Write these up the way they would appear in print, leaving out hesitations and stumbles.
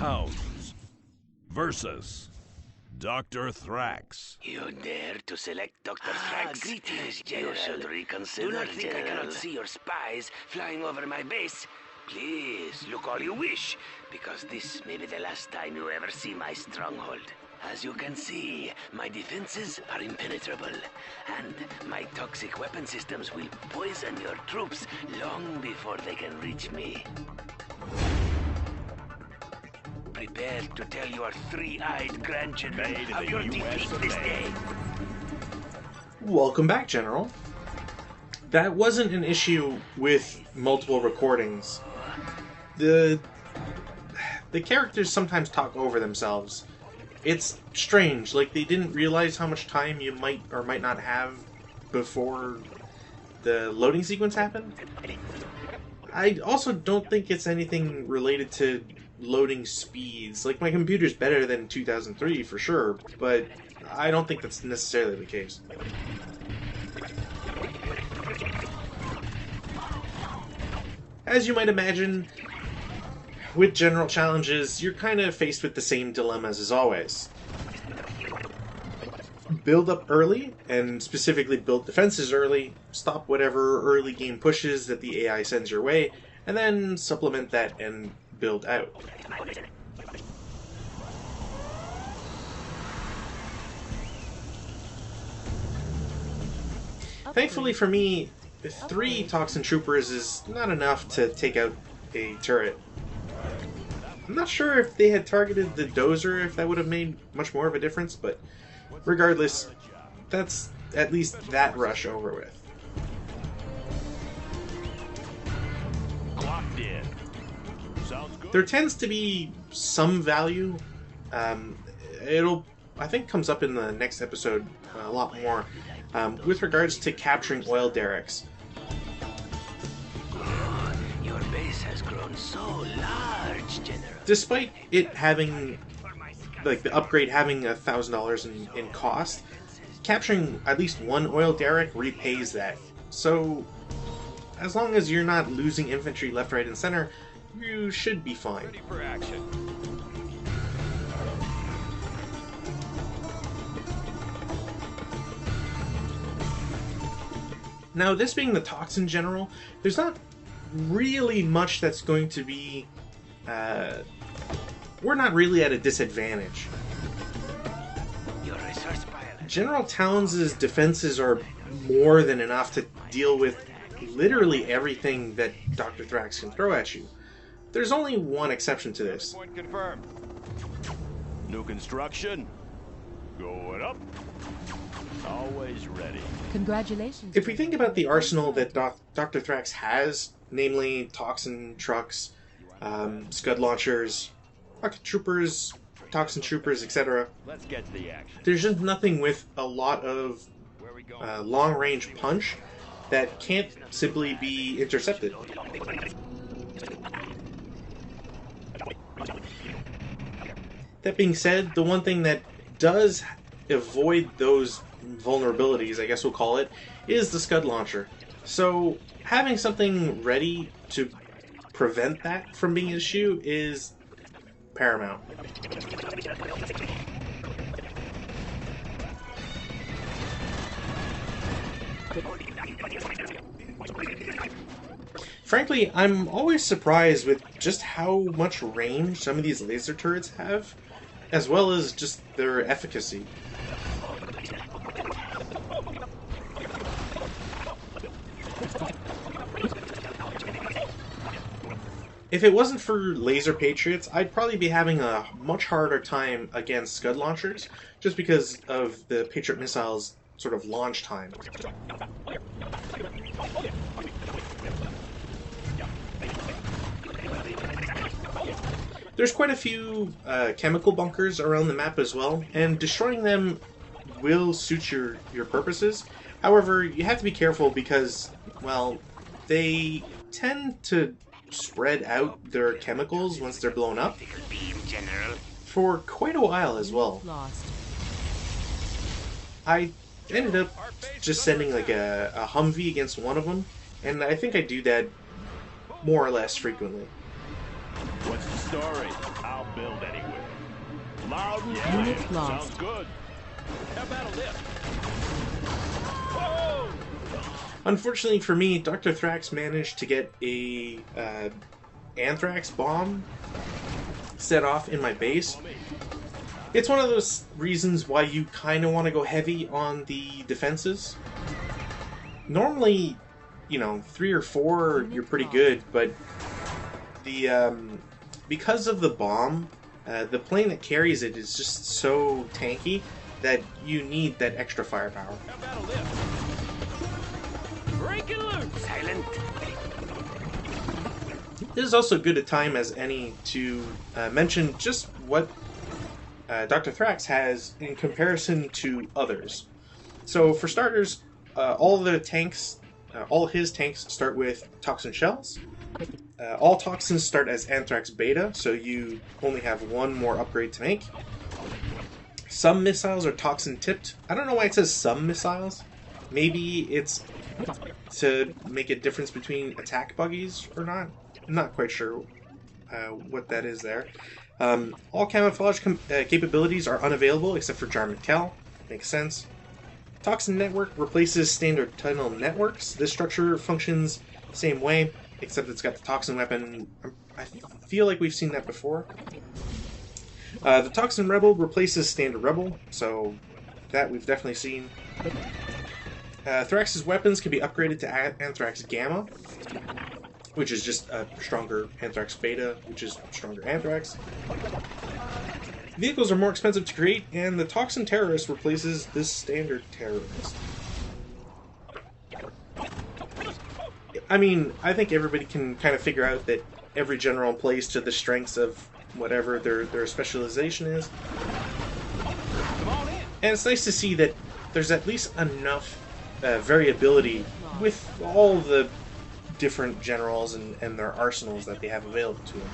Towns versus Dr. Thrax. You dare to select Dr. Thrax? Greetings, General. You should reconsider, Do not think I General. cannot see your spies flying over my base. Please, look all you wish, because this may be the last time you ever see my stronghold. As you can see, my defenses are impenetrable, and my toxic weapon systems will poison your troops long before they can reach me. Prepare to tell your three-eyed grandchildren of your defeat this day. Welcome back, General. That wasn't an issue with multiple recordings. The characters sometimes talk over themselves. It's strange, like they didn't realize how much time you might or might not have before the loading sequence happened. I also don't think it's anything related to loading speeds. Like, my computer's better than 2003 for sure, but I don't think that's necessarily the case. As you might imagine, with general challenges, you're kind of faced with the same dilemmas as always. Build up early, and specifically build defenses early, stop whatever early game pushes that the AI sends your way, and then supplement that and build out. Thankfully for me, 3 Toxin Troopers is not enough to take out a turret. I'm not sure if they had targeted the Dozer, if that would have made much more of a difference, but regardless, that's at least that rush over with. Clocked in. Sounds good. There tends to be some value. It'll, I think, comes up in the next episode a lot more with regards to capturing oil derricks. Your base has grown so large, General. Despite it having, like, the upgrade having $1,000 in cost, capturing at least one oil derrick repays that. So, as long as you're not losing infantry left, right, and center, you should be fine. Ready for action. Now, this being the Toxin General, there's not really much that's going to be... we're not really at a disadvantage. Your resource pile. General Towns' defenses are more than enough to deal with literally everything that Dr. Thrax can throw at you. There's only one exception to this. Point confirmed. New construction. Going up. Always ready. Congratulations. If we think about the arsenal that Dr. Thrax has, namely Toxin trucks, Scud launchers, rocket troopers, Toxin troopers, etc., Let's get to the action. there's just nothing with a lot of Where we going? long-range punch that can't simply be intercepted. That being said, the one thing that does avoid those vulnerabilities, I guess we'll call it, is the Scud launcher. So having something ready to prevent that from being an issue is paramount. Frankly, I'm always surprised with just how much range some of these laser turrets have, as well as just their efficacy. If it wasn't for Laser Patriots, I'd probably be having a much harder time against Scud launchers, just because of the Patriot missile's sort of launch time. There's quite a few chemical bunkers around the map as well, and destroying them will suit your purposes. However, you have to be careful because, well, they tend to spread out their chemicals once they're blown up Beam, General. for quite a while as well. Lost. I ended up just sending like a Humvee against one of them, and I think I do that more or less frequently. What's the story. I'll build anywhere. Loud and Unit clear. lost. Sounds good. How about a lift? Whoa! Unfortunately for me, Dr. Thrax managed to get a anthrax bomb set off in my base. It's one of those reasons why you kind of want to go heavy on the defenses. Normally, you know, 3 or 4, you're pretty good, but the because of the bomb, the plane that carries it is just so tanky that you need that extra firepower. How about a lift? Break it loose! Silent. This is also good a time as any to mention just what Dr. Thrax has in comparison to others. So for starters, all his tanks start with toxin shells. All toxins start as Anthrax Beta, so you only have one more upgrade to make. Some missiles are toxin tipped. I don't know why it says some missiles. Maybe it's to make a difference between attack buggies or not. I'm not quite sure what that is there. All camouflage capabilities are unavailable except for Jar Mikkel. Makes sense. Toxin Network replaces standard tunnel networks. This structure functions the same way, except it's got the Toxin weapon. I feel like we've seen that before. The Toxin Rebel replaces standard Rebel, so that we've definitely seen. Thrax's weapons can be upgraded to Anthrax Gamma, which is just a stronger Anthrax Beta, which is stronger Anthrax. Vehicles are more expensive to create, and the Toxin Terrorist replaces this standard Terrorist. I mean, I think everybody can kind of figure out that every general plays to the strengths of whatever their specialization is. And it's nice to see that there's at least enough variability with all the different generals and their arsenals that they have available to them.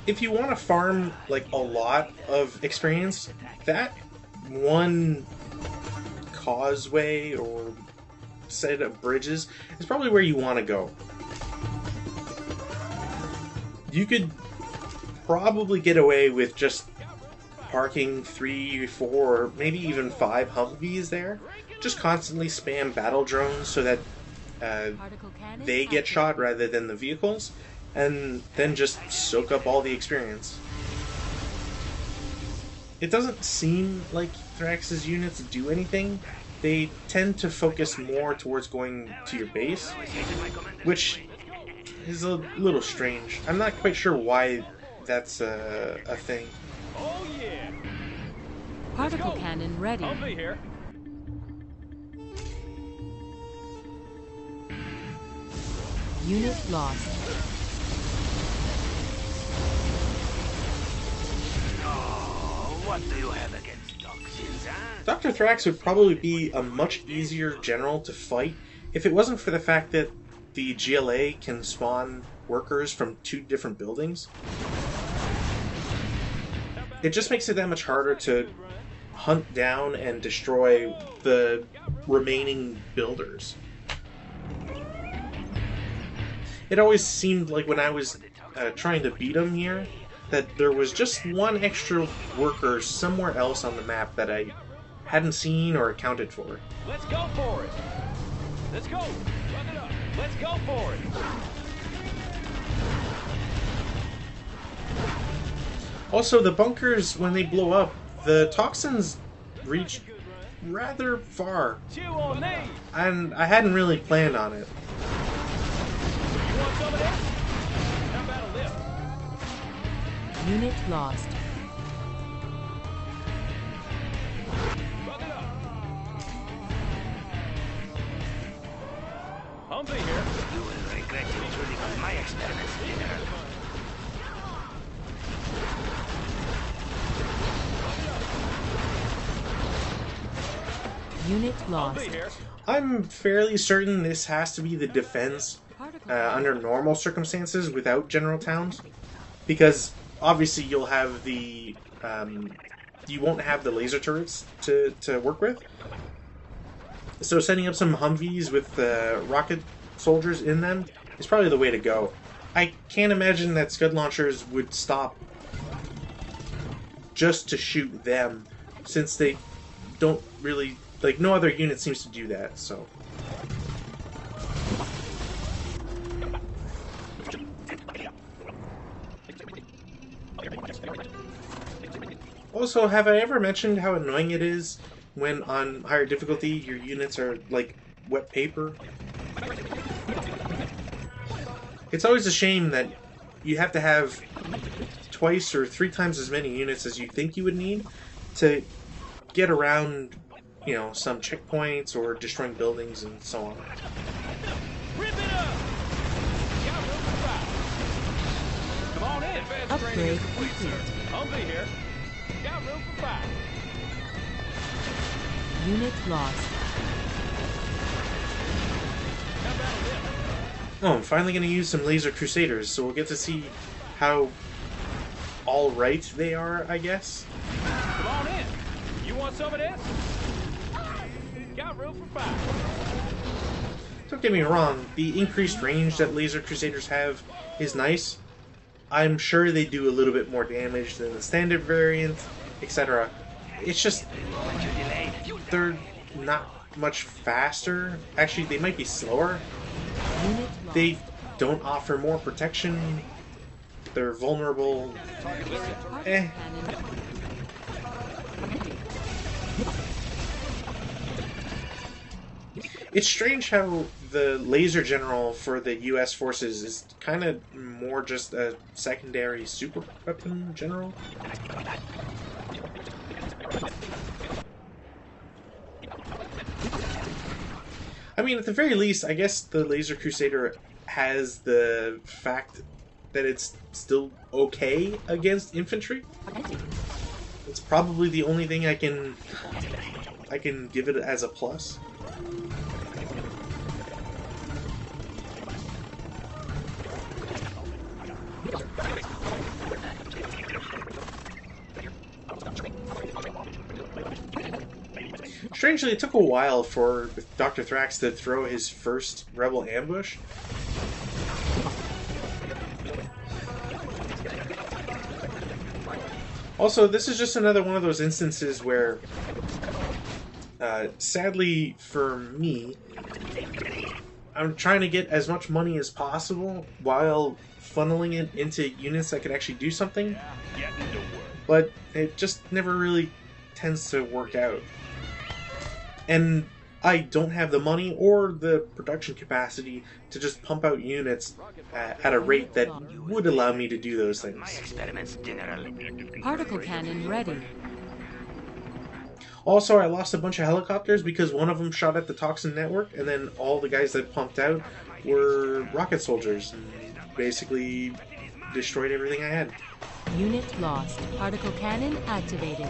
If you want to farm like a lot of experience, that one causeway or set of bridges is probably where you want to go. You could probably get away with just parking 3, 4, maybe even 5 Humvees there. Just constantly spam battle drones so that they get shot rather than the vehicles, and then just soak up all the experience. It doesn't seem like Thrax's units do anything. They tend to focus more towards going to your base, which is a little strange. I'm not quite sure why that's a thing. Oh yeah! Particle cannon ready. I'll be here. Unit lost. Oh, what do you have against toxins, huh? Dr. Thrax would probably be a much easier general to fight if it wasn't for the fact that the GLA can spawn workers from 2 different buildings. It just makes it that much harder to hunt down and destroy the remaining builders. It always seemed like when I was trying to beat him here, that there was just one extra worker somewhere else on the map that I hadn't seen or accounted for. Let's go for it. Let's go. Run it up. Let's go for it. Also, the bunkers, when they blow up, the toxins reach rather far, Chew on me. and I hadn't really planned on it. You want some of this? How about a lift? Unit lost. Run it up. I'll be here. You will regret intruding on my experiments, General. Unit I'll lost. be here. I'm fairly certain this has to be the defense Particle under normal circumstances without general towns, because obviously you'll have the you won't have the laser turrets to work with. So setting up some Humvees with rocket soldiers in them is probably the way to go. I can't imagine that Scud launchers would stop just to shoot them, since they don't really, like, no other unit seems to do that, so. Also, have I ever mentioned how annoying it is when on higher difficulty your units are like wet paper? It's always a shame that you have to have twice or 3 times as many units as you think you would need to get around, you know, some checkpoints or destroying buildings and so on. Rip it up! Got room for 5. Come on in. Advanced training is complete, sir. Humvee here. Got room for 5. Unit lost. How about this? Oh, I'm finally going to use some Laser Crusaders, so we'll get to see how alright they are, I guess. Come on in. You want some of this? Got room for 5. Don't get me wrong, the increased range that Laser Crusaders have is nice. I'm sure they do a little bit more damage than the standard variant, etc. It's just, they're not much faster. Actually, they might be slower. Unit lost. They don't offer more protection. They're vulnerable. Eh. Cannon. It's strange how the laser general for the US forces is kind of more just a secondary super weapon general. I mean, at the very least, I guess the Laser Crusader has the fact that it's still okay against infantry. It's probably the only thing I can give it as a plus. Strangely, it took a while for Dr. Thrax to throw his first rebel ambush. Also, this is just another one of those instances where, sadly for me, I'm trying to get as much money as possible while funneling it into units that could actually do something, but it just never really tends to work out. And I don't have the money or the production capacity to just pump out units at a rate that would allow me to do those things. Experiments, General. Particle cannon ready. Also, I lost a bunch of helicopters because one of them shot at the toxin network, and then all the guys that pumped out were rocket soldiers and basically destroyed everything I had. Unit lost. Particle cannon activated.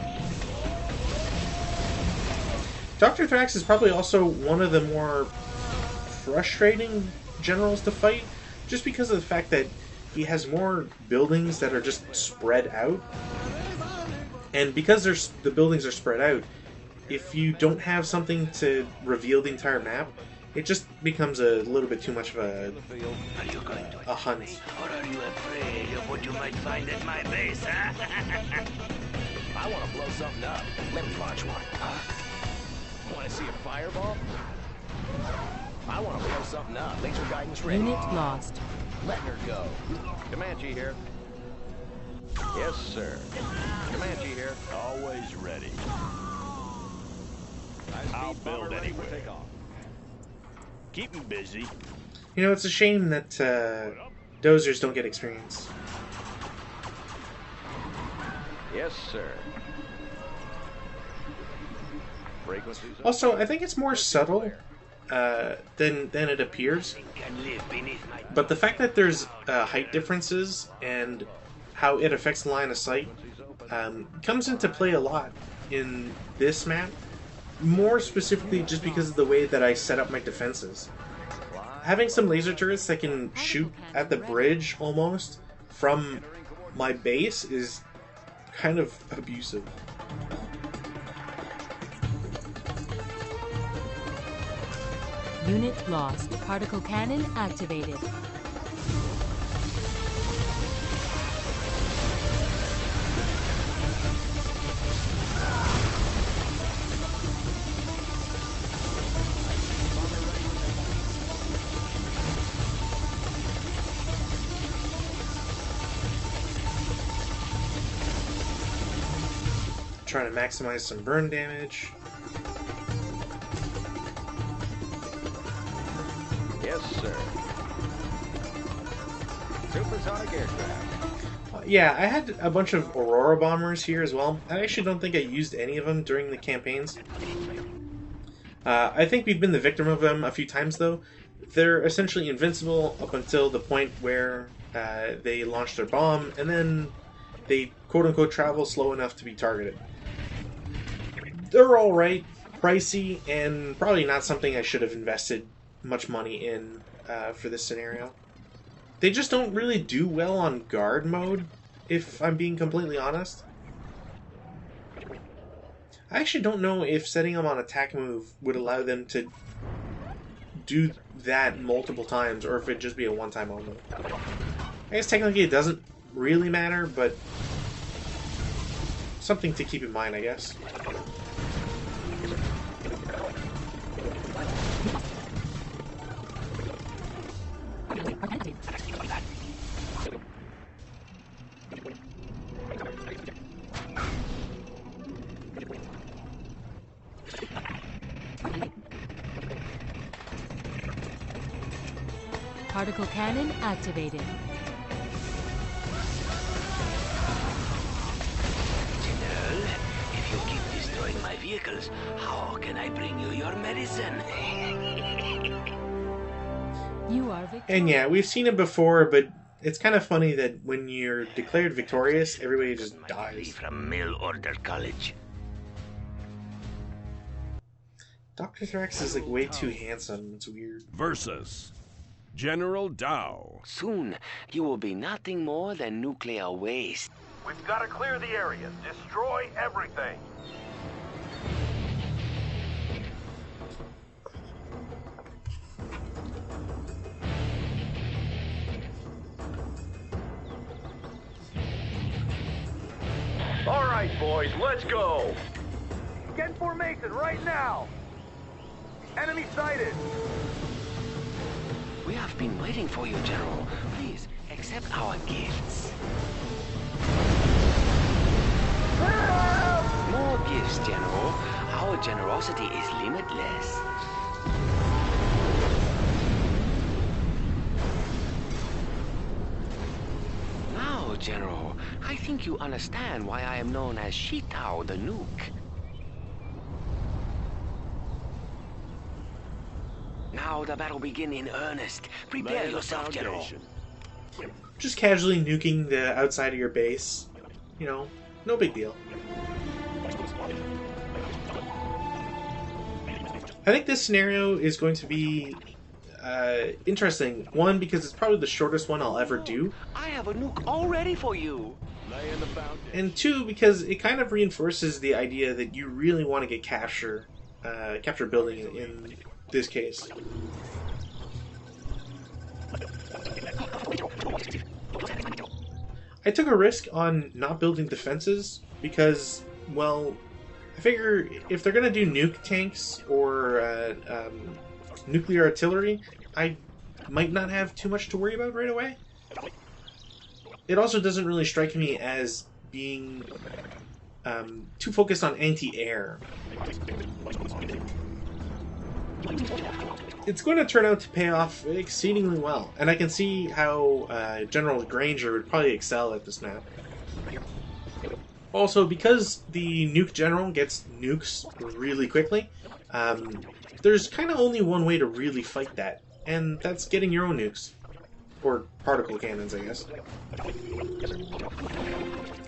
Dr. Thrax is probably also one of the more frustrating generals to fight, just because of the fact that he has more buildings that are just spread out. And because the buildings are spread out, if you don't have something to reveal the entire map, it just becomes a little bit too much of Are you going to a hunt. or are you afraid of what you might find at my base, huh? I want to blow something up. Let me launch one. Want to see a fireball? I want to blow something up. Laser guidance ready. Unit lost. Letting her go. Comanche here. Yes, sir. Comanche here. Always ready. I'll build anywhere. Keep him busy. You know, it's a shame that dozers don't get experience. Yes, sir. Frequencies. Also, I think it's more subtle than it appears. Can live beneath my... But the fact that there's height differences and how it affects the line of sight comes into play a lot in this map. More specifically just because of the way that I set up my defenses. Having some laser turrets that can shoot at the bridge almost from my base is kind of abusive. Unit lost. Particle cannon activated. Trying to maximize some burn damage. Yes, sir. Supersonic aircraft. Yeah, I had a bunch of Aurora bombers here as well. I actually don't think I used any of them during the campaigns. I think we've been the victim of them a few times, though. They're essentially invincible up until the point where they launch their bomb, and then they quote-unquote travel slow enough to be targeted. They're alright, pricey, and probably not something I should have invested much money in for this scenario. They just don't really do well on guard mode, if I'm being completely honest. I actually don't know if setting them on attack move would allow them to do that multiple times, or if it'd just be a one-time only. I guess technically it doesn't really matter, but something to keep in mind, I guess. Particle cannon activated. General, if you keep destroying my vehicles, how can I bring you your medicine? You are victorious. And yeah, we've seen it before, but it's kind of funny that when you're declared victorious, everybody just dies. From Mail Order College. Dr. Thrax is like way too handsome. It's weird. Versus General Dow. Soon, you will be nothing more than nuclear waste. We've got to clear the area. Destroy everything. All right, boys, let's go. Get in formation right now. Enemy sighted. We have been waiting for you, General. Please, accept our gifts. More gifts, General. Our generosity is limitless. Now, General, I think you understand why I am known as Shitao the Nuke. Now the battle begin in earnest. Prepare yourself, General. Just casually nuking the outside of your base. You know, no big deal. I think this scenario is going to be interesting. One, because it's probably the shortest one I'll ever do. I have a nuke all ready for you. And two, because it kind of reinforces the idea that you really want to get capture building in this case. I took a risk on not building defenses because, well, I figure if they're going to do nuke tanks or nuclear artillery, I might not have too much to worry about right away. It also doesn't really strike me as being too focused on anti-air. It's going to turn out to pay off exceedingly well, and I can see how General Granger would probably excel at this map. Also, because the nuke general gets nukes really quickly, there's kind of only one way to really fight that, and that's getting your own nukes. Or particle cannons, I guess.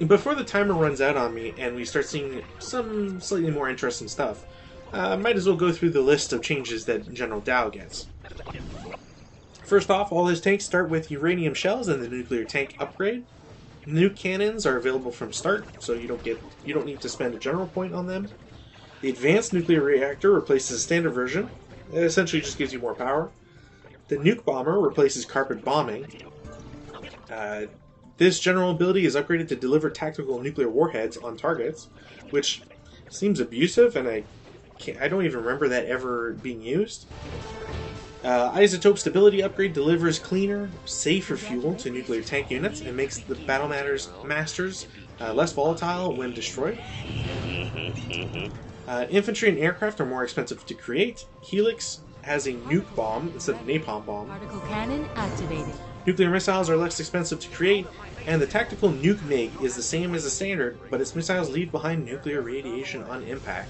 Before the timer runs out on me and we start seeing some slightly more interesting stuff, might as well go through the list of changes that General Dow gets. First off, all his tanks start with uranium shells and the nuclear tank upgrade. Nuke cannons are available from start, so you don't need to spend a general point on them. The advanced nuclear reactor replaces the standard version. It essentially just gives you more power. The Nuke Bomber replaces Carpet Bombing. This general ability is upgraded to deliver tactical nuclear warheads on targets, which seems abusive, and I don't even remember that ever being used. Isotope Stability upgrade delivers cleaner, safer fuel to nuclear tank units and makes the Battle Masters less volatile when destroyed. Infantry and aircraft are more expensive to create. Helix has a nuke bomb instead of napalm bomb. Particle cannon activated. Nuclear missiles are less expensive to create, and the tactical nuke MiG is the same as the standard, but its missiles leave behind nuclear radiation on impact.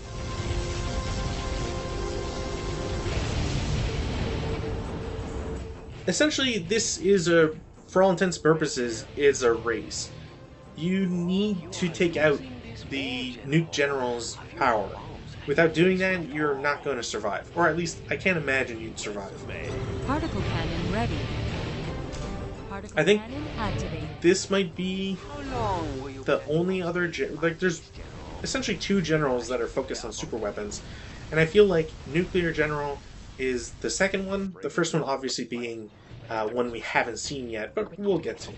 Essentially, this is for all intents and purposes, is a race. You need to take out the nuke general's power. Without doing that, you're not going to survive. Or at least, I can't imagine you'd survive. Particle cannon ready. Particle I think cannon activated. this might be the only other... there's essentially two generals that are focused on super weapons. And I feel like Nuclear General is the second one. The first one obviously being one we haven't seen yet, but we'll get to.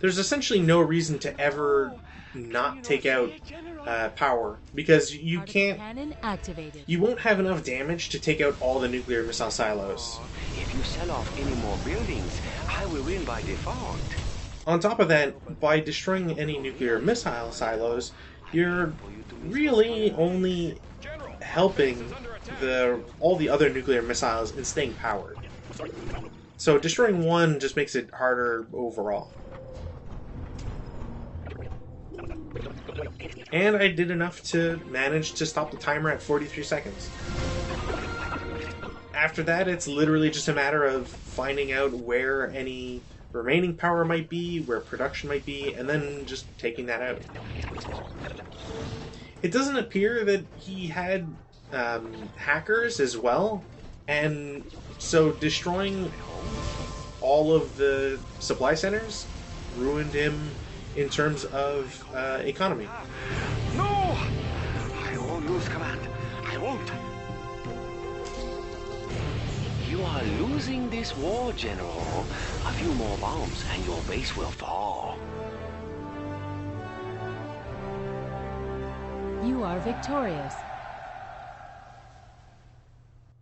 There's essentially no reason to ever not take out power, because you can't. Cannon activated. You won't have enough damage to take out all the nuclear missile silos. If you sell off any more buildings, I will win by default. On top of that, by destroying any nuclear missile silos, you're really only helping all the other nuclear missiles in staying powered. So destroying one just makes it harder overall. And I did enough to manage to stop the timer at 43 seconds. After that, it's literally just a matter of finding out where any remaining power might be, where production might be, and then just taking that out. It doesn't appear that he had hackers as well, and so destroying all of the supply centers ruined him in terms of economy. No! I won't lose command. I won't. You are losing this war, General. A few more bombs and your base will fall. You are victorious.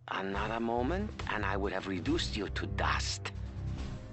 Another moment, and I would have reduced you to dust.